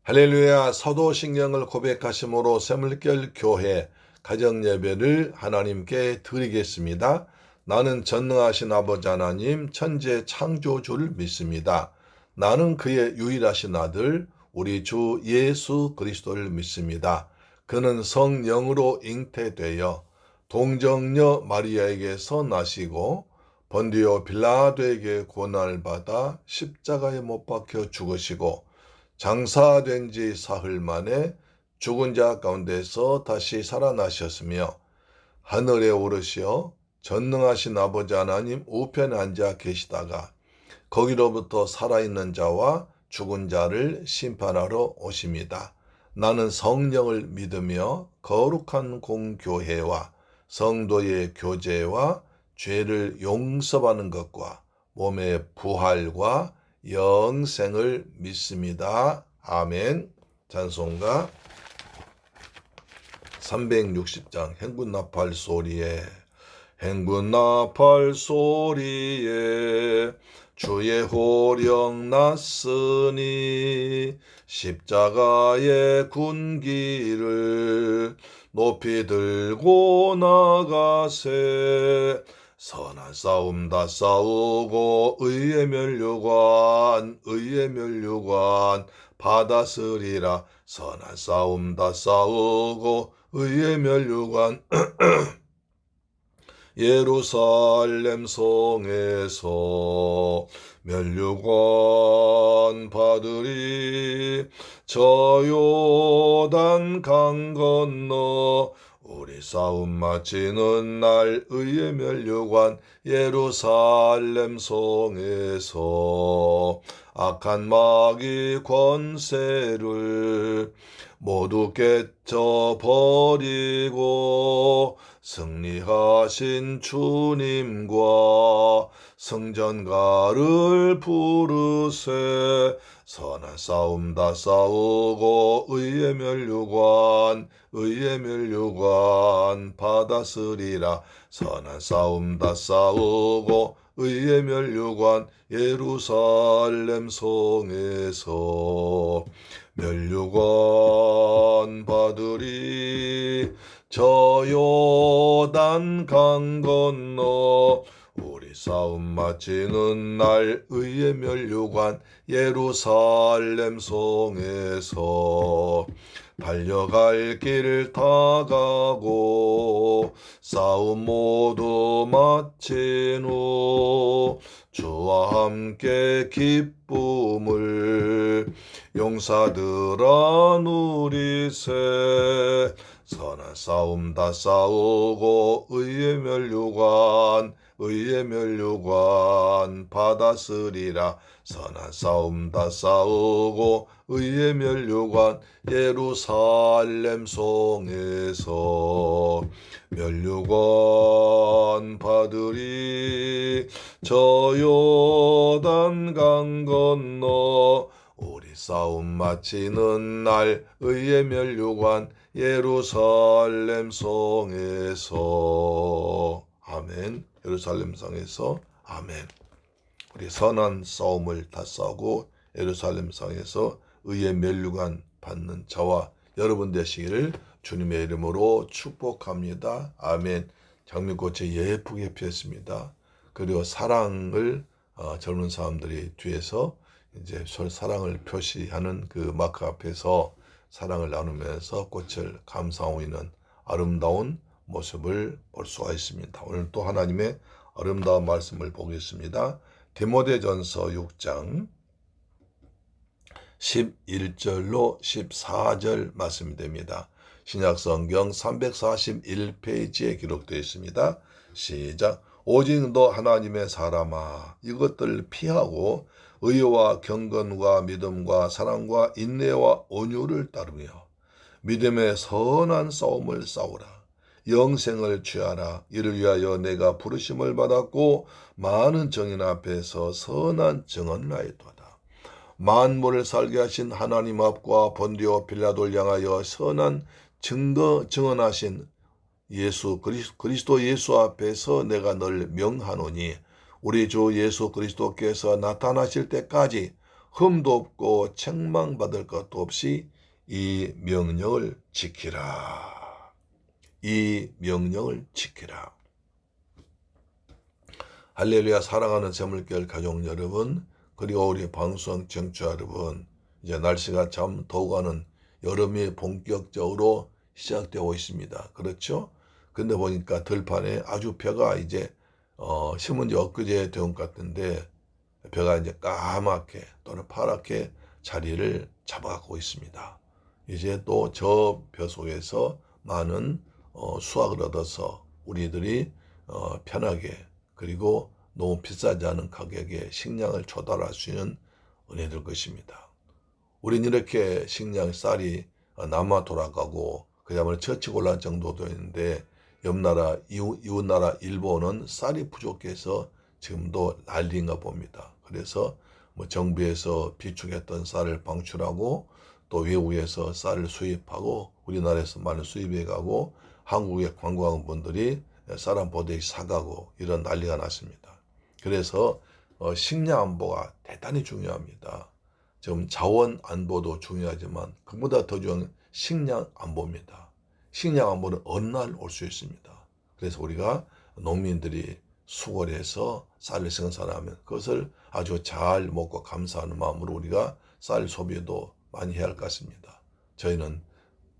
할렐루야. 사도신경을 고백하심으로 새물결 교회 가정예배를 하나님께 드리겠습니다. 나는 전능하신 아버지 하나님 천재 창조주를 믿습니다. 나는 그의 유일하신 아들 우리 주 예수 그리스도를 믿습니다. 그는 성령으로 잉태되어 동정녀 마리아에게서 나시고 본디오 빌라도에게 고난을 받아 십자가에 못 박혀 죽으시고 장사된 지 사흘 만에 죽은 자 가운데서 다시 살아나셨으며 하늘에 오르시어 전능하신 아버지 하나님 우편에 앉아 계시다가 거기로부터 살아있는 자와 죽은 자를 심판하러 오십니다. 나는 성령을 믿으며 거룩한 공교회와 성도의 교제와 죄를 용서받는 것과 몸의 부활과 영생을 믿습니다. 아멘. 찬송가 360장 행군나팔 소리에 행군나팔 소리에 주의 호령 났으니 십자가의 군기를 높이 들고 나가세. 선한 싸움 다 싸우고 의의 면류관 받았으리라. 선한 싸움 다 싸우고 의의 면류관 예루살렘 성에서 면류관 받으리. 저 요단 강 건너 우리 싸움 마치는 날 의의 면류관 예루살렘 성에서 악한 마귀 권세를 모두 깨쳐버리고 승리하신 주님과 성전가를 부르세. 선한 싸움 다 싸우고 의의 면류관 받았으리라. 선한 싸움 다 싸우고 의의 면류관 예루살렘 성에서 면류관 받으리. 저 요단 강 건너 우리 싸움 마치는 날 의의 면류관 예루살렘 성에서 달려갈 길 다 가고 싸움 모두 마친 후 주와 함께 기쁨을 용사들아 누리세. 선한 싸움 다 싸우고 의의 면류관 받았으리라. 선한 싸움 다 싸우고 의의 면류관 예루살렘 성에서 면류관 받으리. 저 요단 강 건너 우리 싸움 마치는 날 의의 면류관 예루살렘 성에서 아멘. 예루살렘 성에서 아멘. 우리 선한 싸움을 다 싸우고 예루살렘 성에서 의의 면류관 받는 저와 여러분 되시기를 주님의 이름으로 축복합니다. 아멘. 장미꽃이 예쁘게 피었습니다. 그리고 사랑을 젊은 사람들이 뒤에서 이제 서로 사랑을 표시하는 그 마크 앞에서 사랑을 나누면서 꽃을 감상하고 있는 아름다운 모습을 볼 수가 있습니다. 오늘 또 하나님의 아름다운 말씀을 보겠습니다. 디모데전서 6장 11절로 14절 말씀이 됩니다. 신약성경 341페이지에 기록되어 있습니다. 시작. 오직 너 하나님의 사람아 이것들 피하고 의와 경건과 믿음과 사랑과 인내와 온유를 따르며 믿음의 선한 싸움을 싸우라. 영생을 취하라. 이를 위하여 내가 부르심을 받았고 많은 정인 앞에서 선한 증언을 하였도다. 만물을 살게 하신 하나님 앞과 본디오 빌라도를 향하여 선한 증언하신 예수 그리스도 예수 앞에서 내가 널 명하노니 우리 주 예수 그리스도께서 나타나실 때까지 흠도 없고 책망받을 것도 없이 이 명령을 지키라. 이 명령을 지키라. 할렐루야. 사랑하는 재물결 가족 여러분, 그리고 우리 방송 청취자 여러분, 이제 날씨가 참 더워가는 여름이 본격적으로 시작되고 있습니다. 그렇죠? 근데 보니까 들판에 아주 벼가 이제 심은 지 엊그제 된 것 같은데 벼가 이제 까맣게 또는 파랗게 자리를 잡아가고 있습니다. 이제 또 저 벼 속에서 많은 수확을 얻어서 우리들이 편하게 그리고 너무 비싸지 않은 가격에 식량을 조달할 수 있는 은혜될 것입니다. 우리는 이렇게 식량 쌀이 남아 돌아가고 그야말로 처치곤란 정도도 있는데 옆나라 이웃나라 일본은 쌀이 부족해서 지금도 난리인가 봅니다. 그래서 뭐 정부에서 비축했던 쌀을 방출하고 또 외국에서 쌀을 수입하고 우리나라에서 많이 수입해 가고 한국의 관광분들이 쌀 한 포대씩 사가고 이런 난리가 났습니다. 그래서 식량 안보가 대단히 중요합니다. 지금 자원 안보도 중요하지만 그보다 더 중요한 식량 안보입니다. 식량 안보는 어느 날 올 수 있습니다. 그래서 우리가 농민들이 수고를 해서 쌀을 생산하면 그것을 아주 잘 먹고 감사하는 마음으로 우리가 쌀 소비도 많이 해야 할 것 같습니다. 저희는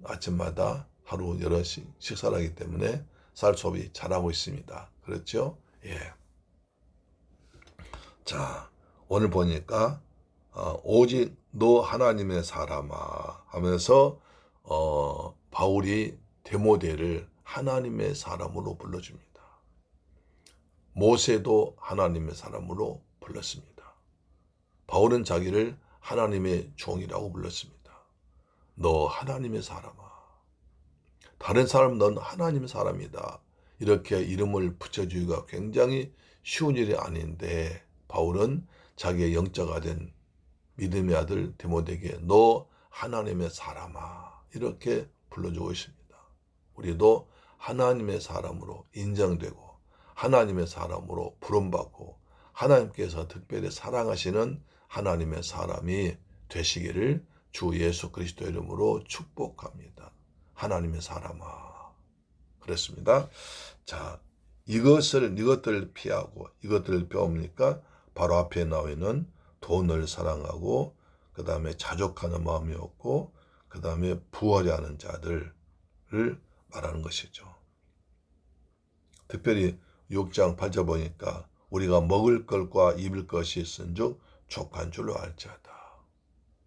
아침마다 하루 여러 식사를 하기 때문에 쌀 소비 잘하고 있습니다. 그렇죠? 예. 자, 오늘 보니까 오직 너 하나님의 사람아 하면서 바울이 디모데를 하나님의 사람으로 불러줍니다. 모세도 하나님의 사람으로 불렀습니다. 바울은 자기를 하나님의 종이라고 불렀습니다. 너 하나님의 사람아. 다른 사람 넌 하나님의 사람이다. 이렇게 이름을 붙여주기가 굉장히 쉬운 일이 아닌데 바울은 자기의 영자가 된 믿음의 아들 디모데에게 너 하나님의 사람아 이렇게 불러주고 있습니다. 우리도 하나님의 사람으로 인정되고 하나님의 사람으로 부름받고 하나님께서 특별히 사랑하시는 하나님의 사람이 되시기를 주 예수 그리스도 이름으로 축복합니다. 하나님의 사람아. 그렇습니다. 자, 이것들을 피하고 이것들을 배웁니까? 바로 앞에 나와 있는 돈을 사랑하고 그 다음에 자족하는 마음이 없고 그 다음에 부하려 하는 자들을 말하는 것이죠. 특별히 6장 8절 보니까 우리가 먹을 것과 입을 것이 있은즉 족한 줄로 알지어다.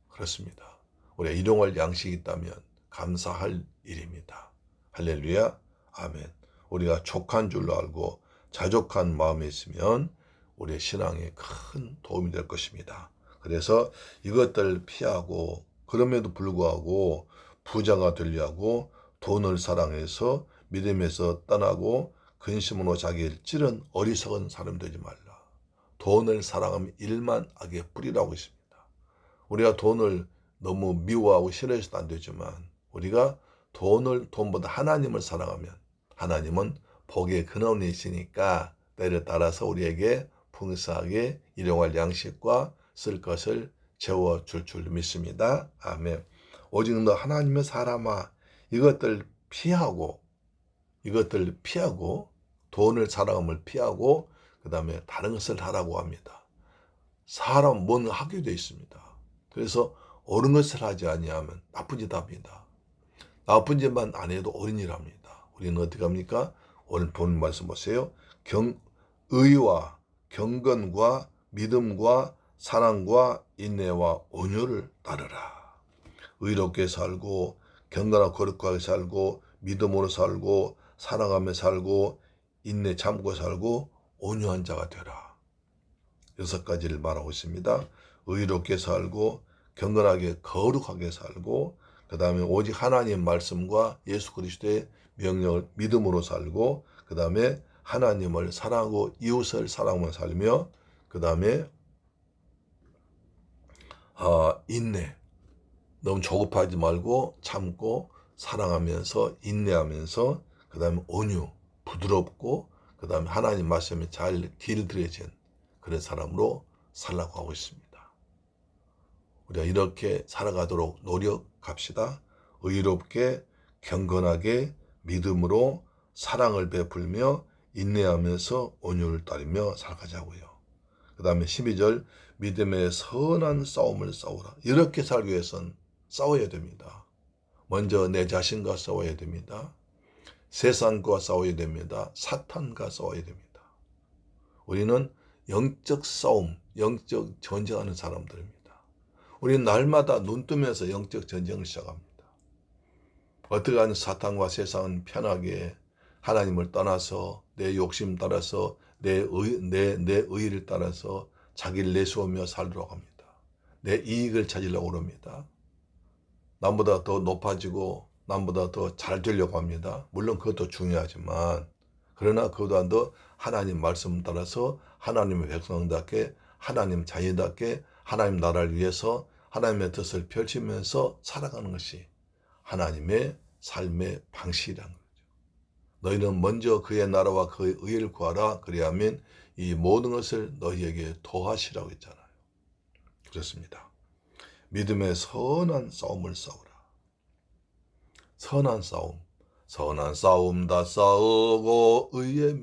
그렇습니다. 우리가 일용할 양식이 있다면 감사할 일입니다. 할렐루야. 아멘. 우리가 족한 줄로 알고 자족한 마음이 있으면 우리의 신앙에 큰 도움이 될 것입니다. 그래서 이것들을 피하고 그럼에도 불구하고 부자가 되려고 돈을 사랑해서 믿음에서 떠나고 근심으로 자기를 찌른 어리석은 사람 되지 말라. 돈을 사랑하면 일만 악의 뿌리라고 있습니다. 우리가 돈을 너무 미워하고 싫어해서도 안 되지만 우리가 돈보다 하나님을 사랑하면 하나님은 복의 근원이시니까 때를 따라서 우리에게 풍성하게 일용할 양식과 쓸 것을 채워줄 줄 믿습니다. 아멘. 오직 너 하나님의 사람아 이것들 피하고 돈을 사랑함을 피하고 그 다음에 다른 것을 하라고 합니다. 사람 뭔가 하게 되어 있습니다. 그래서 옳은 것을 하지 아니하면 나쁜 짓 합니다. 나쁜 짓만 안 해도 옳은 일 합니다. 우리는 어떻게 합니까? 오늘 본 말씀 보세요. 의와 경건과 믿음과 사랑과 인내와 온유를 따르라. 의롭게 살고 경건하고 거룩하게 살고 믿음으로 살고 사랑하며 살고 인내 참고 살고 온유한 자가 되라. 6가지를 말하고 있습니다. 의롭게 살고 경건하게 거룩하게 살고 그 다음에 오직 하나님 말씀과 예수 그리스도의 명령을 믿음으로 살고 그 다음에 하나님을 사랑하고 이웃을 사랑하며 살며 그 다음에 인내 너무 조급하지 말고 참고 사랑하면서 인내하면서 그 다음에 온유 부드럽고 그 다음에 하나님 말씀에 잘 길들여진 그런 사람으로 살라고 하고 있습니다. 우리가 이렇게 살아가도록 노력합시다. 의롭게 경건하게 믿음으로 사랑을 베풀며 인내하면서 온유를 따르며 살아가자고요. 그 다음에 12절 믿음의 선한 싸움을 싸우라. 이렇게 살기 위해서는 싸워야 됩니다. 먼저 내 자신과 싸워야 됩니다. 세상과 싸워야 됩니다. 사탄과 싸워야 됩니다. 우리는 영적 싸움, 영적 전쟁하는 사람들입니다. 우리는 날마다 눈 뜨면서 영적 전쟁을 시작합니다. 어떻게 하면 사탄과 세상은 편하게 하나님을 떠나서 내 욕심 따라서 내 의를 따라서 자기를 내세우며 살도록 합니다. 내 이익을 찾으려고 합니다. 남보다 더 높아지고 남보다 더 잘 되려고 합니다. 물론 그것도 중요하지만 그러나 그보다 더 하나님 말씀 따라서 하나님의 백성답게 하나님 자녀답게 하나님 나라를 위해서 하나님의 뜻을 펼치면서 살아가는 것이 하나님의 삶의 방식이라는 거죠. 너희는 먼저 그의 나라와 그의 의를 구하라. 그리하면 이 모든 것을 너희에게 더하시라고 했잖아요. 그렇습니다. 믿음의 선한 싸움을 싸우라. 선한 싸움 다 싸우고 의의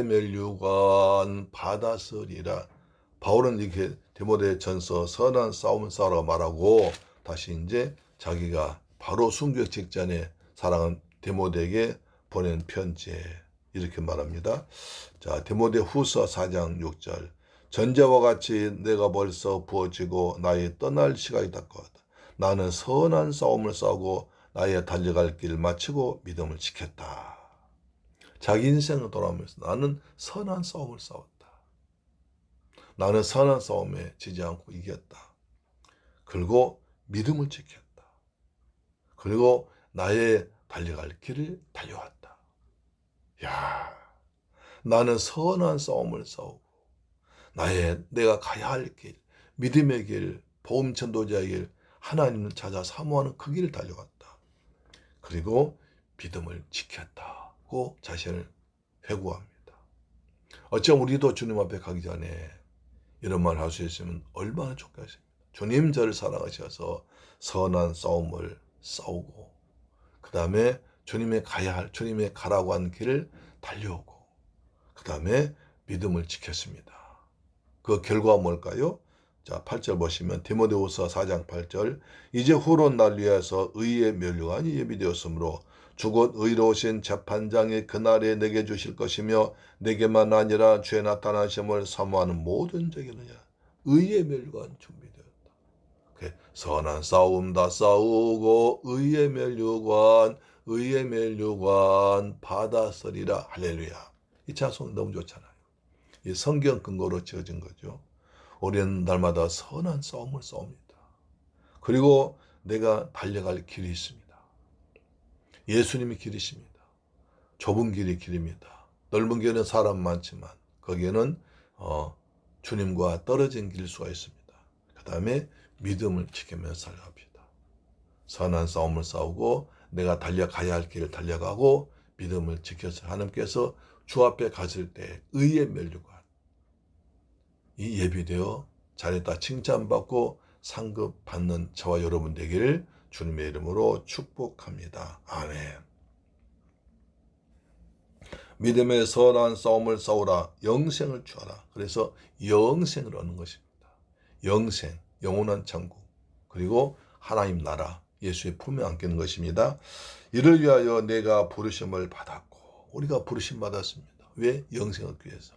면류관 받았으리라. 바울은 이렇게 디모데전서 선한 싸움을 싸우라고 말하고 다시 이제 자기가 바로 순교 직전에 사랑하는 디모데에게 보낸 편지에 이렇게 말합니다. 자, 디모데 후서 4장 6절. 전자와 같이 내가 벌써 부어지고 나의 떠날 시간이 닿았다. 나는 선한 싸움을 싸우고 나의 달려갈 길 마치고 믿음을 지켰다. 자기 인생을 돌아보면서 나는 선한 싸움을 싸웠다. 나는 선한 싸움에 지지 않고 이겼다. 그리고 믿음을 지켰다. 그리고 나의 달려갈 길을 달려왔다. 야, 나는 선한 싸움을 싸우고 내가 가야 할 길, 믿음의 길, 복음 전도자의 길, 하나님을 찾아 사모하는 그 길을 달려갔다. 그리고 믿음을 지켰다고 자신을 회고합니다. 어쩜 우리도 주님 앞에 가기 전에 이런 말 할 수 있으면 얼마나 좋겠습니까? 주님 저를 사랑하셔서 선한 싸움을 싸우고 그 다음에 주님의 가라고 한 길을 달려오고 그 다음에 믿음을 지켰습니다. 그 결과가 뭘까요? 자, 8절 보시면 디모데후서 4장 8절. 이제 후론 날 위하여서 의의 면류관이 예비되었으므로 주곧 의로우신 재판장이 그날에 내게 주실 것이며 내게만 아니라 주의 나타나심을 사모하는 모든 자에게느냐. 의의 면류관 준비되었다. 선한 싸움 다 싸우고 의의 면류관 받았으리라. 할렐루야. 이 찬송 너무 좋잖아요. 이 성경 근거로 지어진 거죠. 우리는 날마다 선한 싸움을 싸웁니다. 그리고 내가 달려갈 길이 있습니다. 예수님이 길이십니다. 좁은 길이 길입니다. 넓은 길은 사람 많지만 거기에는 주님과 떨어진 길 수가 있습니다. 그 다음에 믿음을 지키면서 살아갑시다. 선한 싸움을 싸우고 내가 달려가야 할 길을 달려가고 믿음을 지켜서 하나님께서 주 앞에 갔을 때 의의 면류관 이 예비되어 잘했다 칭찬받고 상급 받는 저와 여러분 되기를 주님의 이름으로 축복합니다. 아멘. 믿음의 선한 싸움을 싸우라. 영생을 취하라. 그래서 영생을 얻는 것입니다. 영생, 영원한 천국, 그리고 하나님 나라, 예수의 품에 안기는 것입니다. 이를 위하여 내가 부르심을 받았고 우리가 부르심 받았습니다. 왜? 영생을 얻기 위해서.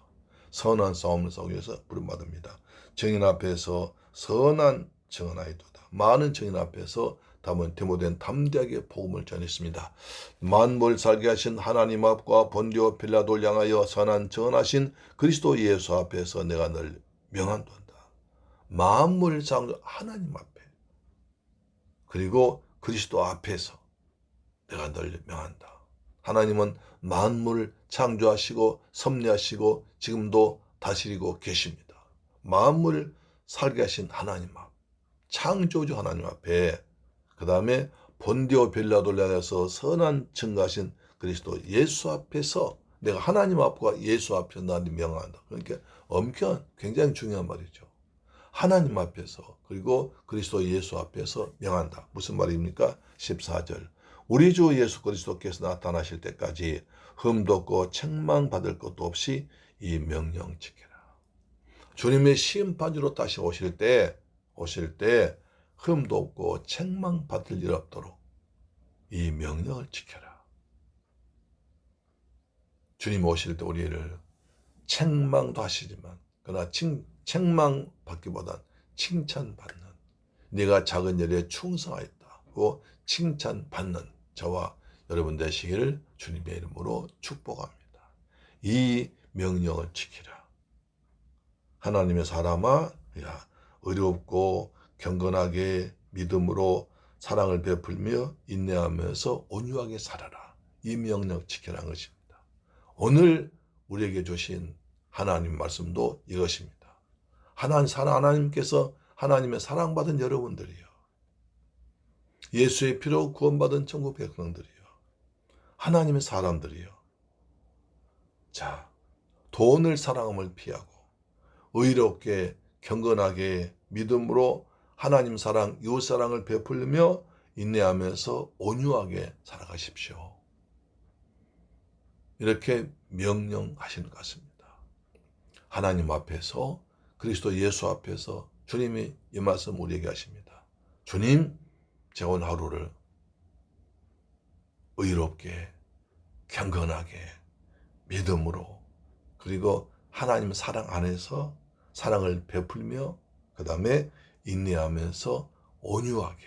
선한 싸움을 싸우기 위해서 부름받습니다. 증인 앞에서 선한 증언하이도다. 많은 증인 앞에서 담은 디모데는 담대하게 복음을 전했습니다. 만물 살게 하신 하나님 앞과 본디오 빌라도를 향하여 선한 증언하신 그리스도 예수 앞에서 내가 늘 명한도다. 만물 창조 하나님 앞에 그리고 그리스도 앞에서 내가 늘 명한다. 하나님은 만물을 창조하시고 섭리하시고 지금도 다스리고 계십니다. 만물을 살게 하신 하나님 앞, 창조주 하나님 앞에 그 다음에 본디오 빌라도를 향해서 선한 증거하신 그리스도 예수 앞에서 내가 하나님 앞과 예수 앞에서 나를 명한다. 그러니까 엄격한 굉장히 중요한 말이죠. 하나님 앞에서 그리고 그리스도 예수 앞에서 명한다. 무슨 말입니까? 14절. 우리 주 예수 그리스도께서 나타나실 때까지 흠도 없고 책망받을 것도 없이 이 명령 지켜라. 주님의 심판주로 다시 오실 때 흠도 없고 책망받을 일 없도록 이 명령을 지켜라. 주님 오실 때 우리를 책망도 하시지만 그러나 책망받기보단 칭찬받는, 네가 작은 일에 충성하였다고 칭찬받는 저와 여러분 되시기를 주님의 이름으로 축복합니다. 이 명령을 지키라. 하나님의 사람아, 야, 의롭고 경건하게 믿음으로 사랑을 베풀며 인내하면서 온유하게 살아라. 이 명령 지키라는 것입니다. 오늘 우리에게 주신 하나님 말씀도 이것입니다. 하나님께서 하나님의 사랑받은 여러분들이요, 예수의 피로 구원받은 천국 백성들이요, 하나님의 사람들이요. 자, 돈을 사랑함을 피하고 의롭게 경건하게 믿음으로 하나님 사랑, 이웃 사랑을 베풀며 인내하면서 온유하게 살아가십시오. 이렇게 명령하시는 것 같습니다. 하나님 앞에서 그리스도 예수 앞에서 주님이 이 말씀 우리에게 하십니다. 주님, 제가 오늘 하루를 의롭게 경건하게 믿음으로 그리고 하나님 사랑 안에서 사랑을 베풀며 그 다음에 인내하면서 온유하게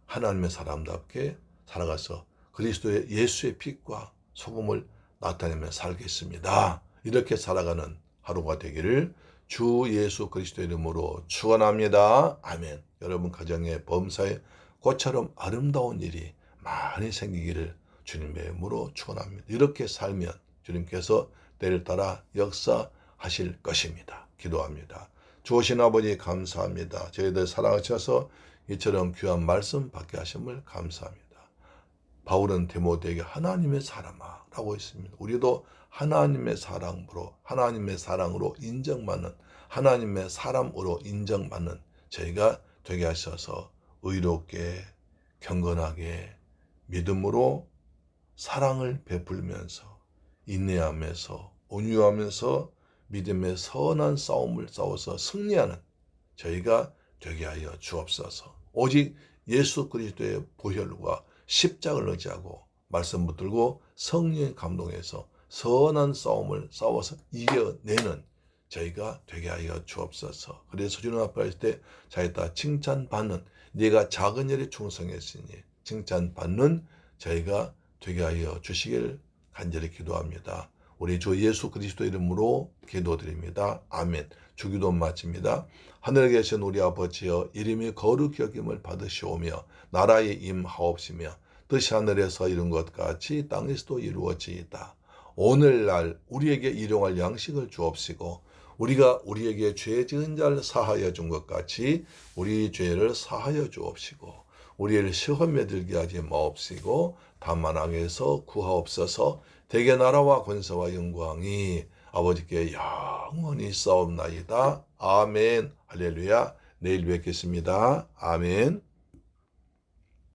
하나님의 사람답게 살아가서 그리스도의 예수의 빛과 소금을 나타내며 살겠습니다. 이렇게 살아가는 하루가 되기를 주 예수 그리스도의 이름으로 축원합니다. 아멘. 여러분 가정의 범사에 꽃처럼 아름다운 일이 많이 생기기를 주님의 이름으로 축원합니다. 이렇게 살면 주님께서 때를 따라 역사하실 것입니다. 기도합니다. 주오신 아버지 감사합니다. 저희들 사랑하셔서 이처럼 귀한 말씀 받게 하심을 감사합니다. 바울은 디모데에게 하나님의 사람아 라고 했습니다. 우리도 하나님의 사랑으로 인정받는, 하나님의 사람으로 인정받는 저희가 되게 하셔서 의롭게 경건하게 믿음으로 사랑을 베풀면서 인내하면서 온유하면서 믿음의 선한 싸움을 싸워서 승리하는 저희가 되게 하여 주옵소서. 오직 예수 그리스도의 보혈과 십자가를 의지하고 말씀 붙들고 성령의 감동에서 선한 싸움을 싸워서 이겨내는 저희가 되게 하여 주옵소서. 그래서 주님 앞에 할 때 자기다 칭찬받는, 네가 작은 일에 충성했으니 칭찬받는 저희가 되게 하여 주시길 간절히 기도합니다. 우리 주 예수 그리스도 이름으로 기도드립니다. 아멘. 주기도 마칩니다. 하늘에 계신 우리 아버지여, 이름이 거룩히 여김을 받으시오며 나라에 임하옵시며 뜻이 하늘에서 이룬 것 같이 땅에서도 이루어지이다. 오늘날 우리에게 일용할 양식을 주옵시고 우리가 우리에게 죄 지은 자를 사하여 준 것 같이 우리 죄를 사하여 주옵시고 우리를 시험에 들게 하지 마옵시고 다만 악에서 구하옵소서. 대개 나라와 권세와 영광이 아버지께 영원히 싸움나이다. 아멘. 할렐루야. 내일 뵙겠습니다. 아멘.